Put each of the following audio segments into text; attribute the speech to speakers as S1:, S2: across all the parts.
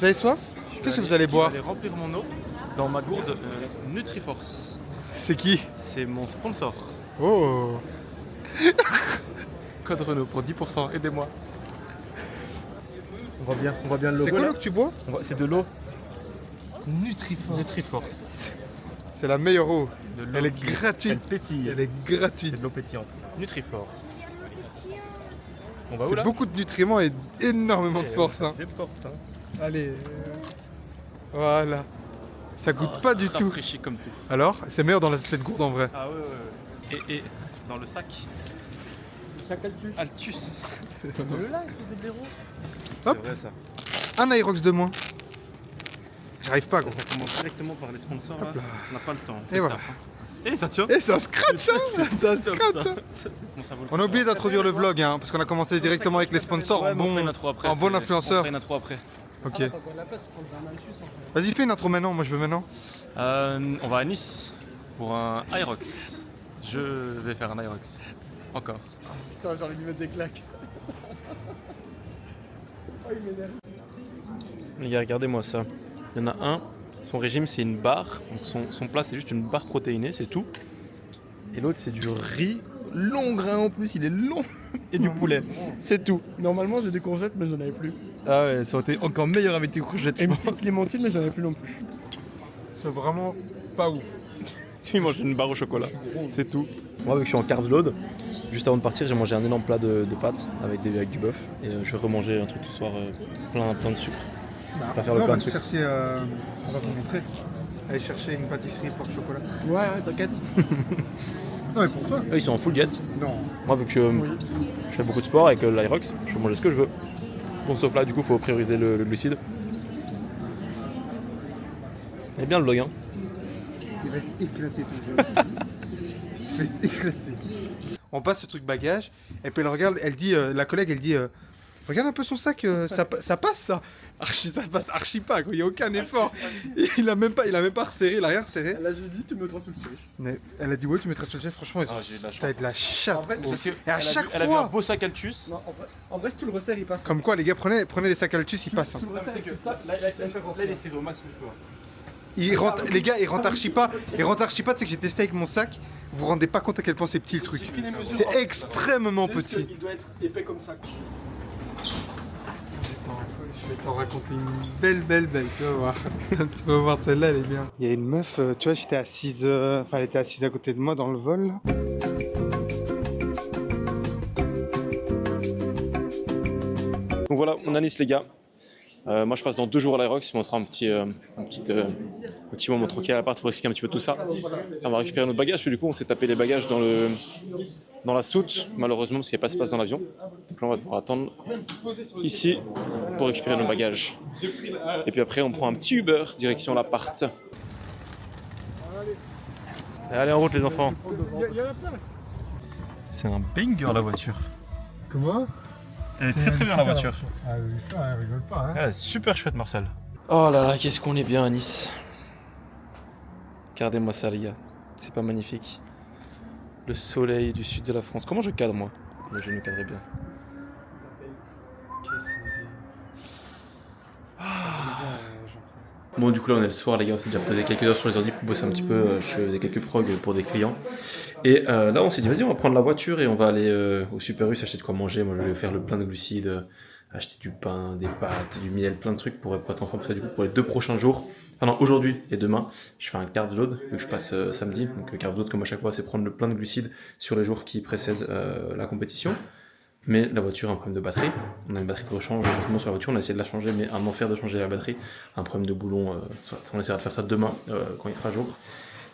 S1: Vous avez soif? Qu'est-ce que vous allez boire?
S2: Je vais aller remplir mon eau dans ma gourde Nutriforce.
S1: C'est qui?
S2: C'est mon sponsor.
S1: Oh. Code Renault pour 10%, aidez-moi.
S2: On voit bien le logo.
S1: C'est quoi
S2: là.
S1: l'eau que tu bois?
S2: C'est de l'eau
S1: Nutriforce.
S2: Nutriforce.
S1: C'est la meilleure eau.
S2: De l'eau
S1: Elle est
S2: qui-
S1: gratuite.
S2: Elle pétille.
S1: Elle est gratuite.
S2: C'est de l'eau pétillante. Nutriforce. On va où
S1: C'est
S2: là?
S1: beaucoup de nutriments et énormément de force. Hein. Allez. Voilà. Ça goûte pas du tout.
S2: Rafraîchi comme tout.
S1: Alors, c'est meilleur dans cette gourde en vrai.
S2: Ah ouais. Et dans le sac. Le sac Altus. Le là, espèce de blaireau. C'est
S1: Hop.
S2: vrai ça.
S1: Un Aerox de moins. J'arrive pas, gros.
S2: Ça commence directement par les sponsors là.
S1: Hop là.
S2: On n'a pas le temps.
S1: Et voilà.
S2: Et ça tient.
S1: Et ça scratch, hein. Ça scratch. Hein.
S2: Bon, ça vaut le
S1: On a
S2: coup.
S1: oublié d'introduire le vlog, hein, parce qu'on a commencé directement avec les sponsors
S2: Ouais,
S1: en
S2: mais on fera
S1: bon,
S2: une intro après.
S1: en bon
S2: c'est-
S1: influenceur.
S2: On fera une intro après.
S1: Ok. Vas-y, fais une intro maintenant. Moi, je veux maintenant.
S2: On va à Nice pour un Aerox. Je vais faire un Aerox. Encore.
S3: Putain, j'ai envie de lui mettre des claques. Oh, il m'énerve.
S2: Les gars, regardez-moi ça. Il y en a un, son régime c'est une barre. Donc son plat c'est juste une barre protéinée, c'est tout. Et l'autre c'est du riz, long grain en plus, il est long. Et du poulet. C'est tout.
S3: Normalement, j'ai des courgettes, mais j'en avais plus.
S2: Ah ouais, ça aurait été encore meilleur avec tes courgettes.
S3: Et une petite clémentine, mais j'en avais plus non plus.
S1: C'est vraiment pas ouf.
S2: Tu manges une barre au chocolat. C'est tout. Moi, vu que je suis en carb load, juste avant de partir, j'ai mangé un énorme plat de pâtes avec du bœuf. Et je vais remanger un truc ce soir plein de sucre. On va faire le
S1: on
S2: plein
S1: va
S2: de sucre.
S1: chercher. On va vous montrer. Aller chercher une pâtisserie pour chocolat.
S3: Ouais, t'inquiète.
S1: Non, mais pour toi.
S2: Eux, ils sont en full diète.
S1: Non.
S2: Moi, vu que je fais beaucoup de sport avec l'Aerox, je peux manger ce que je veux. Bon, sauf là, du coup, il faut prioriser le glucide. Et bien le vlog, hein.
S1: Il va être éclaté ton jeu. Il va être éclaté. On passe ce truc bagage, et puis elle regarde, elle dit, la collègue, elle dit, regarde un peu son sac, ça passe ça. Ça passe archi pas, quoi. Il n'y a aucun effort. Il a même pas resserré, il a rien resserré.
S3: Elle a juste dit, tu me transfères le siège.
S1: Mais elle a dit, ouais, tu mettras sur le chef, franchement,
S2: j'ai de la chance.
S1: t'as de la chatte.
S3: En fait,
S1: gros.
S3: c'est
S1: Et à chaque
S2: Elle a vu un
S1: fois,
S2: beau sac Altus.
S3: Non, en vrai, si tu le resserres, il passe.
S1: comme quoi, les gars, prenez les sacs Altus, ils passent. hein.
S3: Tu le resserres,
S2: Là, il est serré au max où je peux.
S1: Ils rentrent, les gars, ils rentrent archi pas. Ils rentrent archi pas, tu sais que j'ai testé avec mon sac. Vous vous rendez pas compte à quel point c'est petit le truc. C'est extrêmement petit.
S3: Il doit être épais comme ça.
S1: Je vais t'en raconter une belle, tu vas voir. Tu vas voir, celle-là, elle est bien. Il y a une meuf, tu vois, j'étais assise, enfin, elle était assise à côté de moi dans le vol. Là.
S2: Donc voilà, on a Nice les gars. Moi je passe dans 2 jours à l'Aerox, mais on sera un petit moment tranquille à l'appart pour expliquer un petit peu tout ça. Là, on va récupérer nos bagages, puis du coup on s'est tapé les bagages dans la soute, malheureusement parce qu'il n'y a pas de place dans l'avion. Donc là on va devoir attendre ici pour récupérer nos bagages. Et puis après on prend un petit Uber direction l'appart. Allez en route les enfants.
S1: Il y a la place.
S2: C'est un banger la voiture.
S1: Comment?
S2: Elle est très bien la voiture.
S1: Ah oui, ça, elle rigole pas, hein.
S2: Ah, super chouette Marcel. Oh là là, qu'est-ce qu'on est bien à Nice. Regardez-moi ça les gars, c'est pas magnifique. Le soleil du sud de la France. Comment je cadre moi? Mais je me cadre bien. Qu'est-ce qu'on est bien. Bon du coup là on est le soir les gars, on s'est déjà posé quelques heures sur les ordi pour bosser un petit peu, je faisais quelques progs pour des clients. Et là on s'est dit vas-y on va prendre la voiture et on va aller au Super U acheter de quoi manger. Moi je vais faire le plein de glucides, acheter du pain, des pâtes, du miel, plein de trucs pour être en forme. Parce que du coup pour les 2 prochains jours, enfin non aujourd'hui et demain, je fais un carb load vu que je passe samedi. Donc carb load comme à chaque fois c'est prendre le plein de glucides sur les jours qui précèdent la compétition. Mais la voiture a un problème de batterie, on a une batterie de rechange sur la voiture, on a essayé de la changer mais un enfer de changer la batterie, un problème de boulon, on essaiera de faire ça demain quand il fera jour.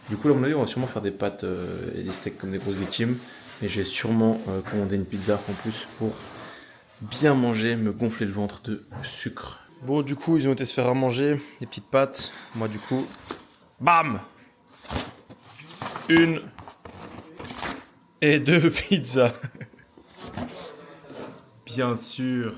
S2: Du coup là à mon avis on va sûrement faire des pâtes et des steaks comme des grosses victimes, mais j'ai sûrement commandé une pizza en plus pour bien manger, me gonfler le ventre de sucre. Bon du coup ils ont été se faire à manger, des petites pâtes, moi du coup, bam 1 et 2 pizzas. Bien sûr.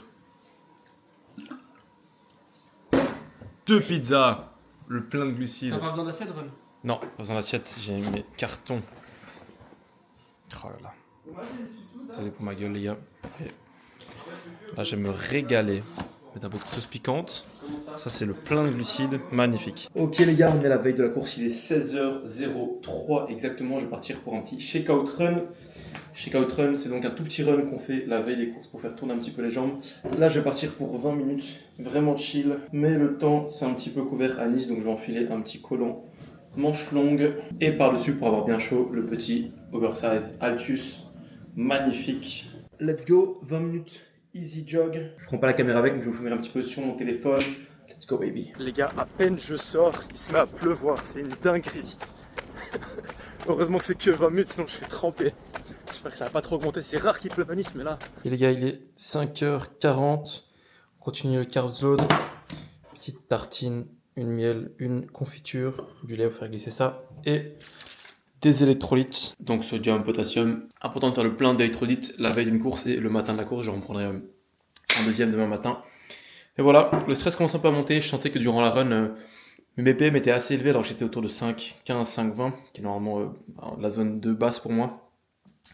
S2: 2 pizzas. Le plein de glucides.
S3: T'as pas besoin d'assiette, Ron?
S2: Non, pas besoin d'assiette, j'ai mis mes cartons. Oh là là. Désolé pour ma gueule les gars. Et là je vais me régaler mettre un peu de sauce piquante. Ça, c'est le plein de glucides, magnifique. Ok les gars, on est à la veille de la course, il est 16h03 exactement. Je vais partir pour un petit shake-out run. Shake-out run, c'est donc un tout petit run qu'on fait la veille des courses pour faire tourner un petit peu les jambes. Là, je vais partir pour 20 minutes, vraiment chill. Mais le temps, c'est un petit peu couvert à Nice, donc je vais enfiler un petit collant manche longue. Et par-dessus, pour avoir bien chaud, le petit oversize Altus, magnifique. Let's go, 20 minutes, easy jog. Je prends pas la caméra avec, mais je vais vous filmer un petit peu sur mon téléphone. Let's go baby.
S3: Les gars, à peine je sors, il se met à pleuvoir, c'est une dinguerie. Heureusement que c'est que 20 minutes, sinon je serais trempé. J'espère que ça va pas trop augmenter, c'est rare qu'il pleuve à Nice, mais là...
S2: Et les gars, il est 5h40. On continue le carbs load. Petite tartine, une miel, une confiture, du lait pour faire glisser ça. Et des électrolytes, donc sodium, potassium. Important de faire le plein d'électrolytes la veille d'une course et le matin de la course. Je reprendrai un deuxième demain matin. Et voilà, le stress commence un peu à monter. Je sentais que durant la run, mes BPM étaient assez élevés. Alors j'étais autour de 5,15, 5,20, qui est normalement la zone de basse pour moi.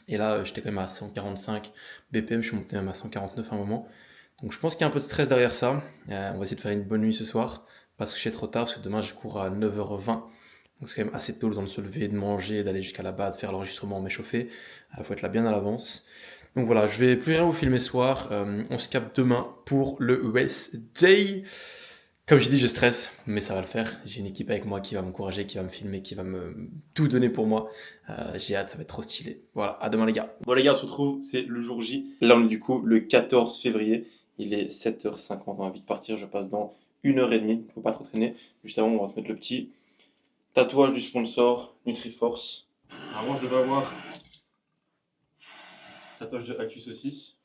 S2: Et là, j'étais quand même à 145 BPM. Je suis monté même à 149 à un moment. Donc je pense qu'il y a un peu de stress derrière ça. On va essayer de faire une bonne nuit ce soir. Parce que je suis trop tard, parce que demain je cours à 9h20. Donc c'est quand même assez tôt le temps de se lever, de manger, d'aller jusqu'à là-bas, de faire l'enregistrement, m'échauffer. Il faut être là bien à l'avance. Donc voilà, je vais plus rien vous filmer ce soir. On se capte demain pour le Race Day. Comme je dis, je stresse, mais ça va le faire. J'ai une équipe avec moi qui va m'encourager, qui va me filmer, qui va me tout donner pour moi. J'ai hâte, ça va être trop stylé. Voilà, à demain les gars. Bon les gars, on se retrouve, c'est le jour J. Là on est du coup le 14 février. Il est 7h50, on va vite partir. Je passe dans 1h30, il ne faut pas trop traîner. Juste avant, on va se mettre le petit tatouage du sponsor, Nutriforce. Avant, je devais avoir tatouage de Altus aussi.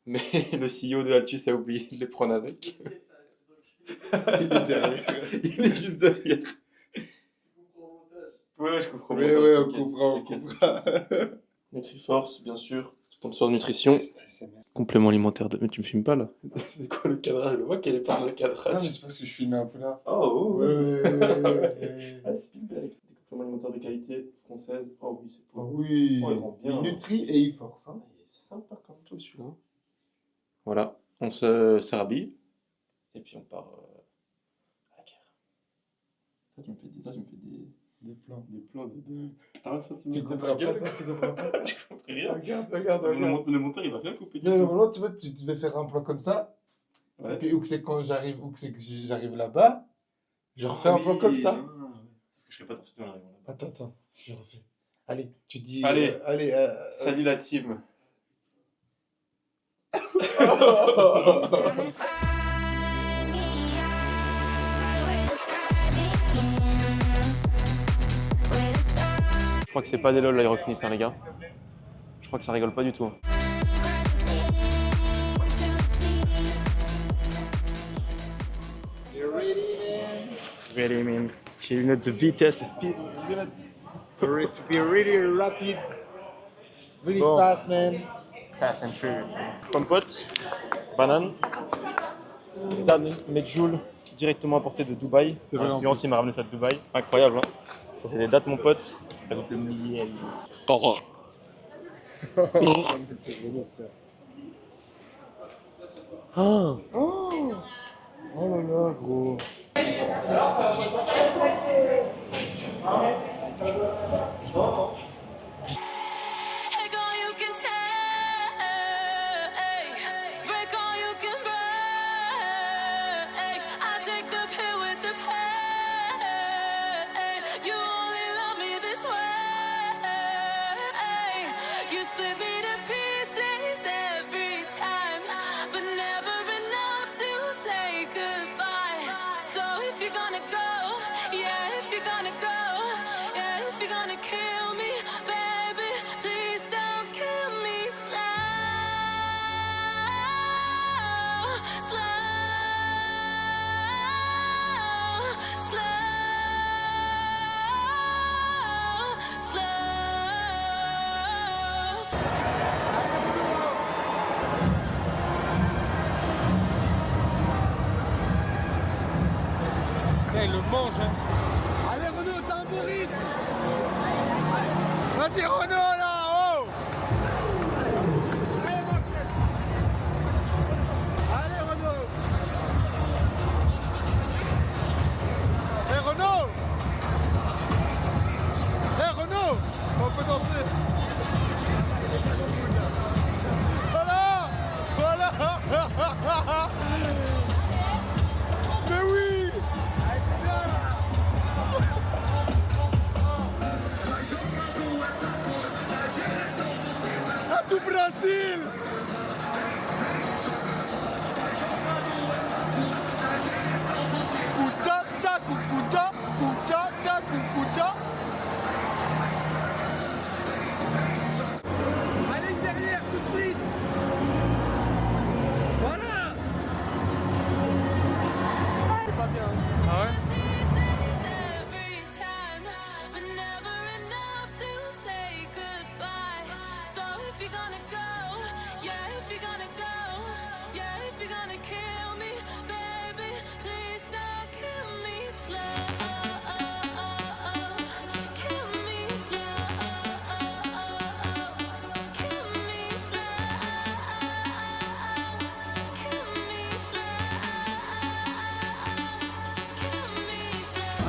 S2: Mais le CEO de Altus a oublié de les prendre avec. Il est derrière. Il est juste derrière. Ouais, je comprends.
S1: Oui, oui, on comprend.
S2: Nutriforce, bien sûr. Sponsor de nutrition. Complément alimentaire de... Mais tu me filmes pas là? C'est quoi le cadrage? Je vois qu'elle est pas dans le cadrage.
S1: Non, mais c'est parce que je filmais un peu là.
S2: Oh,
S1: Ouais,
S2: Ah, Spielberg. Des compléments alimentaires de qualité française. Oh oui, c'est beau.
S1: Oui.
S2: Oh, il rend bien.
S1: Il nutrit et il force. Hein.
S2: Il est sympa comme tout celui-là. Voilà, on se rhabille. Et puis on part à la guerre. Toi, tu me fais
S1: Des plans.
S2: des plans de... Ah, ça,
S1: Tu comprends pas ça, tu comprends pas ça.
S2: Je comprends rien.
S1: Regarde.
S2: Le monteur, il va rien couper du
S1: Non,
S2: tout.
S1: normalement, tu vois, tu devais faire un plan comme ça.
S2: Ouais.
S1: Et puis, où que c'est quand j'arrive, où que c'est que j'arrive là-bas, je refais un plan comme ça.
S2: Sauf que je serais pas tout dans l'arrivée.
S1: Attends, je refais. Allez, tu dis.
S2: Allez.
S1: Salut.
S2: Salut la team. Je crois que c'est pas des lol l'aérocnis, hein, les gars. Je crois que ça rigole pas du tout. Ready, man. J'ai une lunettes de vitesse, speed limits.
S1: To be really rapid. Really
S2: Bon.
S1: fast, man.
S2: Fast and furious. Compote, banane, date Medjool directement apporté de Dubaï.
S1: C'est vrai, en
S2: client
S1: plus.
S2: qui m'a ramené ça de Dubaï. Incroyable, hein. Ça, c'est des dates, mon pote. Ça goûte le miel.
S1: Oh là là, gros.
S4: Take all you can take, break all you can break. I take the pill with the pain. You only love me this way. You split me to pieces every time, but never enough to say goodbye. So if you're gonna go, yeah, if you're gonna go, yeah, if you're gonna kill me, baby, please don't kill me slow, slow.
S1: Il le mange, hein. Allez, Renaud, t'as un beau rythme. Vas-y, Renaud, là, oh. Allez, Renaud.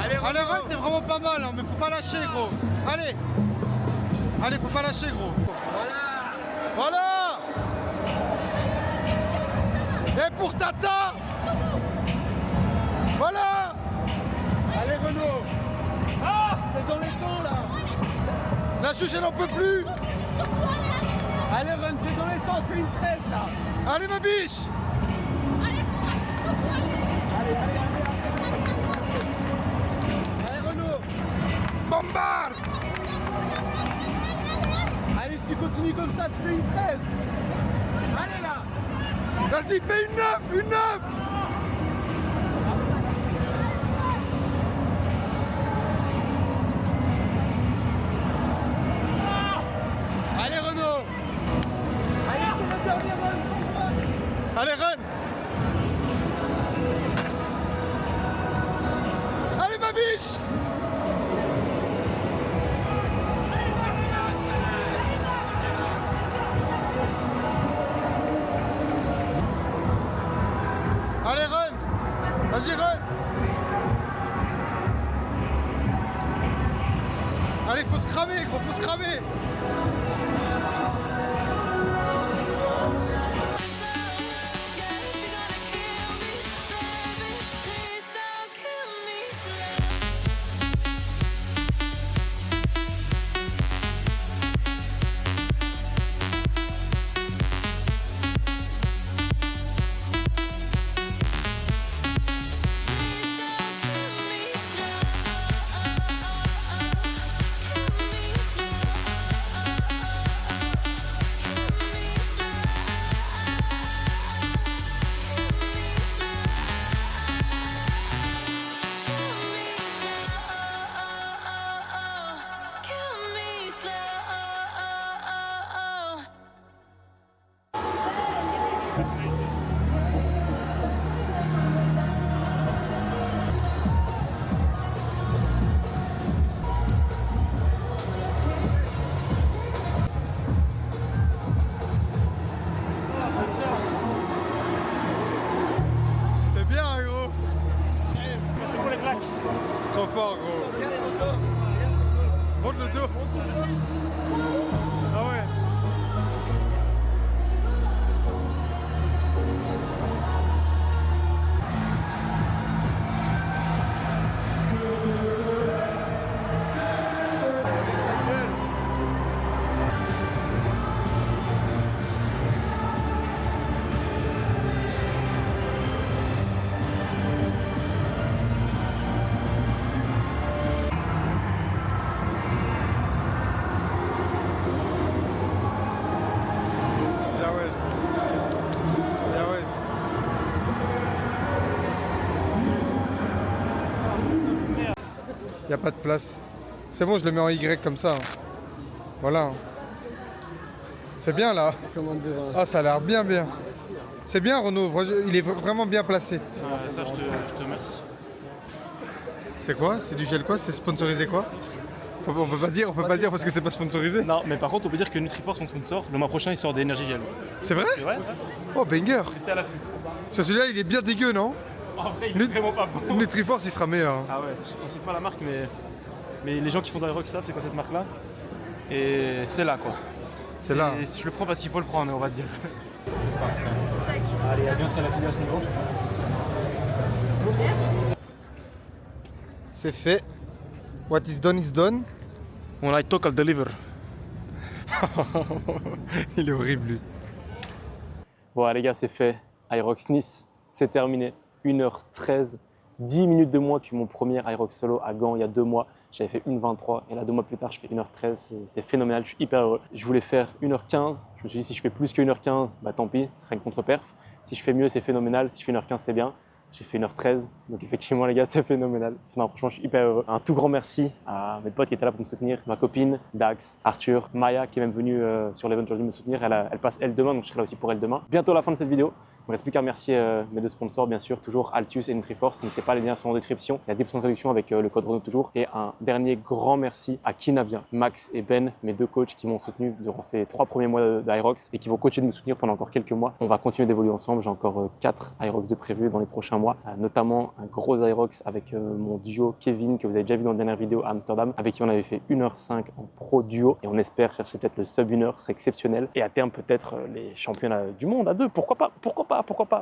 S1: Allez, Ren, t'es vraiment pas mal, hein, mais faut pas lâcher, gros. Allez. Allez, faut pas lâcher, gros. Voilà. Et pour Tata. Voilà.
S3: Allez Renaud. Ah, t'es dans les temps là.
S1: La juge, elle en peut plus.
S3: Allez Ren, t'es dans les temps, t'es une 13 là.
S1: Allez, ma biche.
S3: Allez Renaud.
S1: Bombarde.
S3: Allez, si tu continues comme ça, tu fais une 13. Allez là.
S1: Vas-y, fais une 9, une 9.
S3: Allez Renaud. Allez, c'est le dernier run.
S1: Allez, Ren. Allez, ma biche. Allez, Ren. Vas-y, Ren. Allez, faut se cramer, gros, faut se cramer. C'est bien, gros.
S3: Merci pour les claques.
S1: Trop fort, gros. Monte le dos. Ah ouais. Bien ouais. Bien ouais. Y a pas de place. C'est bon, je le mets en Y comme ça. Voilà. C'est bien là. Ah, ça a l'air bien bien. C'est bien Renaud, il est vraiment bien placé.
S3: Ça, je te remercie.
S1: C'est quoi? C'est du gel quoi? C'est sponsorisé quoi? On peut pas dire parce que c'est pas sponsorisé.
S3: Non, mais par contre, on peut dire que Nutriforce, mon sponsor, le mois prochain, il sort des Energy Gel.
S1: C'est vrai?
S3: Et ouais,
S1: Oh banger.
S3: restez à l'affût.
S1: Sur celui-là il est bien dégueu non?
S3: En vrai, il est vraiment pas bon.
S1: Nutriforce il sera meilleur.
S3: Ah ouais, on cite pas la marque, mais les gens qui font de la rock savent c'est quoi cette marque là. Et c'est là quoi.
S1: C'est là.
S3: Je le prends parce qu'il faut le prendre, on va dire. Allez, à bientôt à la filière niveau.
S1: C'est fait. What is done is done.
S3: On I talk, I'll deliver.
S1: Il est horrible lui.
S2: Bon, les gars, c'est fait. Irox Nice, c'est terminé. 1h13, 10 minutes de moins que mon premier Irox solo à Gand il y a 2 mois. J'avais fait 1h23 et là 2 mois plus tard, je fais 1h13. C'est phénoménal, je suis hyper heureux. Je voulais faire 1h15. Je me suis dit, si je fais plus que 1h15, bah tant pis, ce serait une contre-perf. Si je fais mieux, c'est phénoménal. Si je fais 1h15, c'est bien. J'ai fait 1h13, donc effectivement les gars c'est phénoménal. Non, franchement je suis hyper heureux. Un tout grand merci à mes potes qui étaient là pour me soutenir, ma copine, Dax, Arthur, Maya qui est même venue sur l'event aujourd'hui me soutenir. Elle passe elle demain, donc je serai là aussi pour elle demain. Bientôt la fin de cette vidéo. Il ne me reste plus qu'à remercier mes 2 sponsors bien sûr, toujours Altius et Nutriforce. N'hésitez pas, les liens sont en description. Il y a 10% de réduction avec le code Renaud toujours. Et un dernier grand merci à Kinavia, Max et Ben, mes 2 coachs qui m'ont soutenu durant ces 3 premiers mois d'Irox et qui vont continuer de me soutenir pendant encore quelques mois. On va continuer d'évoluer ensemble. J'ai encore 4 Irox de prévus dans les prochains prochains mois, notamment un gros Aerox avec mon duo Kevin que vous avez déjà vu dans la dernière vidéo à Amsterdam, avec qui on avait fait 1h05 en pro duo et on espère chercher peut-être le sub 1h, ce serait exceptionnel, et à terme peut-être les championnats du monde à deux, pourquoi pas,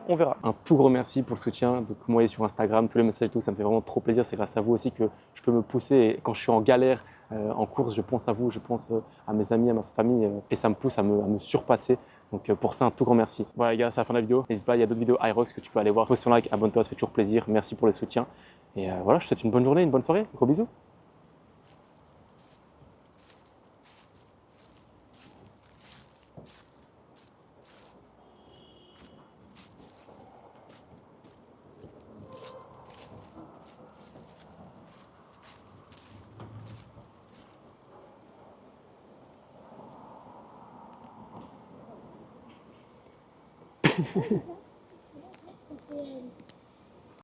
S2: on verra. Un tout gros merci pour le soutien, donc moi et sur Instagram, tous les messages et tout, ça me fait vraiment trop plaisir, c'est grâce à vous aussi que je peux me pousser, et quand je suis en galère en course, je pense à vous, je pense à mes amis, à ma famille, et ça me pousse à me surpasser. Donc pour ça, un tout grand merci. Voilà les gars, c'est la fin de la vidéo. N'hésite pas, il y a d'autres vidéos Aerox que tu peux aller voir. Pose ton like, abonne-toi, ça fait toujours plaisir. Merci pour le soutien. Et voilà, je te souhaite une bonne journée, une bonne soirée. Gros bisous.